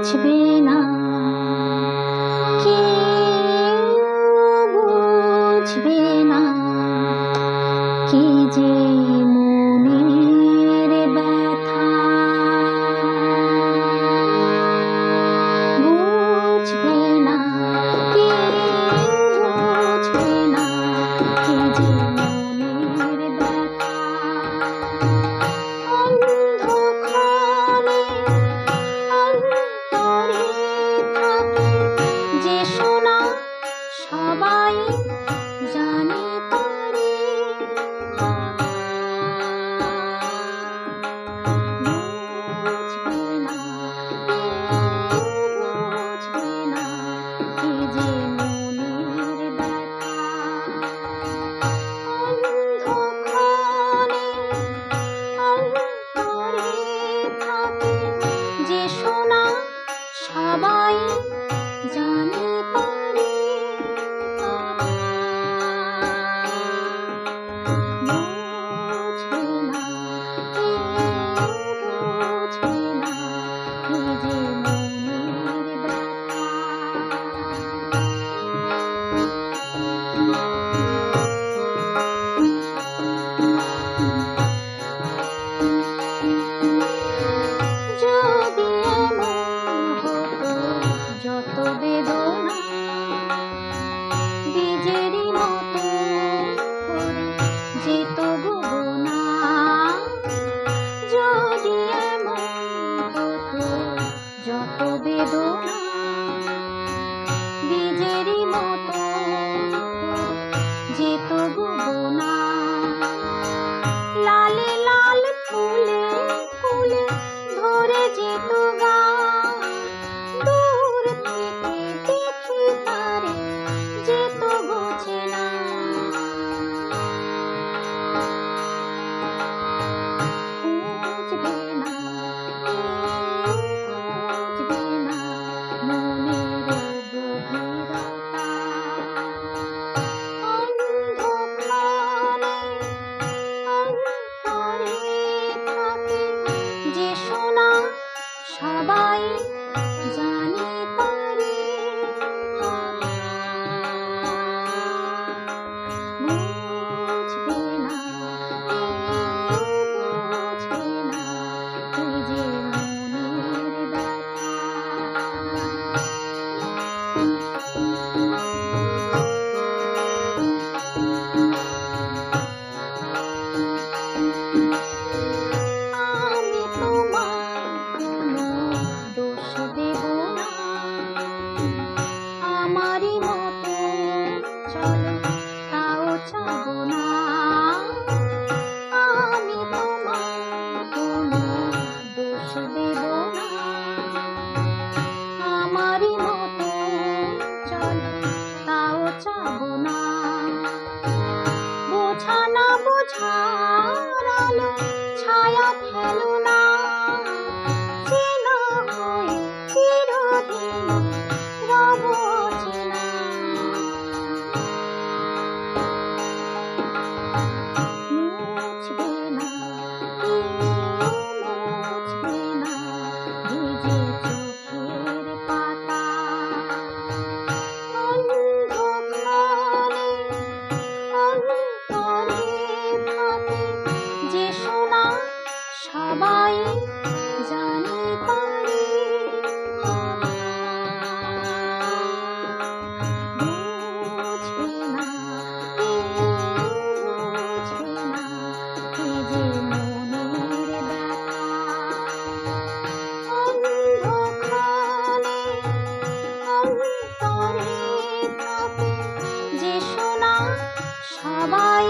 বুঝবে না, কেউ বুঝবে না কি যে মনের ব্যথা। বুঝবে না, কেউ বুঝবে না কি যে মনের ব্যথা। অন্ধকারে অন্তরে থাকে যে শোনা, সবাই জানে তারে। বুঝবে না, কেউ বুঝবে না কি যে মনের ব্যথা। অন্ধকারে অন্তরে থাকে যে শোনা, সবাই জানে তারে। বুঝবে না, কেউ বুঝবে না কি যে মনের ব্যথা। যদি এমন হতো যত বেদনা বীজেরই মতো পড়ে যেত গগনা। যদি এমন হতো যত বেদনা বীজেরই মতো পড়ে যেত গগনা। লালে লাল ফুলে ফুলে ধরে যেত গান, দূর থেকে দেখে তারে যেত বোঝে না। বুঝবে না, কেউ বুঝবে না মনের গভীরতা। অন্ধকারে অন্তরে থাকে যে শোনা, সবাই জানে তারে। বুঝবে না, কেউ বুঝবে না কি যে মনের ব্যথা। আমি তোমায় কোনো দোষ দেব না, আমারই মতো চলো তাও চাবো না। আমি তোমায় কোনো দোষ দেব না, আমারই মতো চলো তাও চাবো না। বোঝা না বোঝার আলো ছায়া খেলো না, চেনা হয়ে চিরদিন রব অচেনা। মুছবে না, কেউ মুছবে না ভিজে চোখের পাতা। অন্ধকারে অন্তরে থাকে যে শোনা, সবাই জানে তারে। বুঝবে না, কেউ বুঝবে না কি যে মনের ব্যথা। অন্ধকারে অন্তরে থাকে যে শোনা, সবাই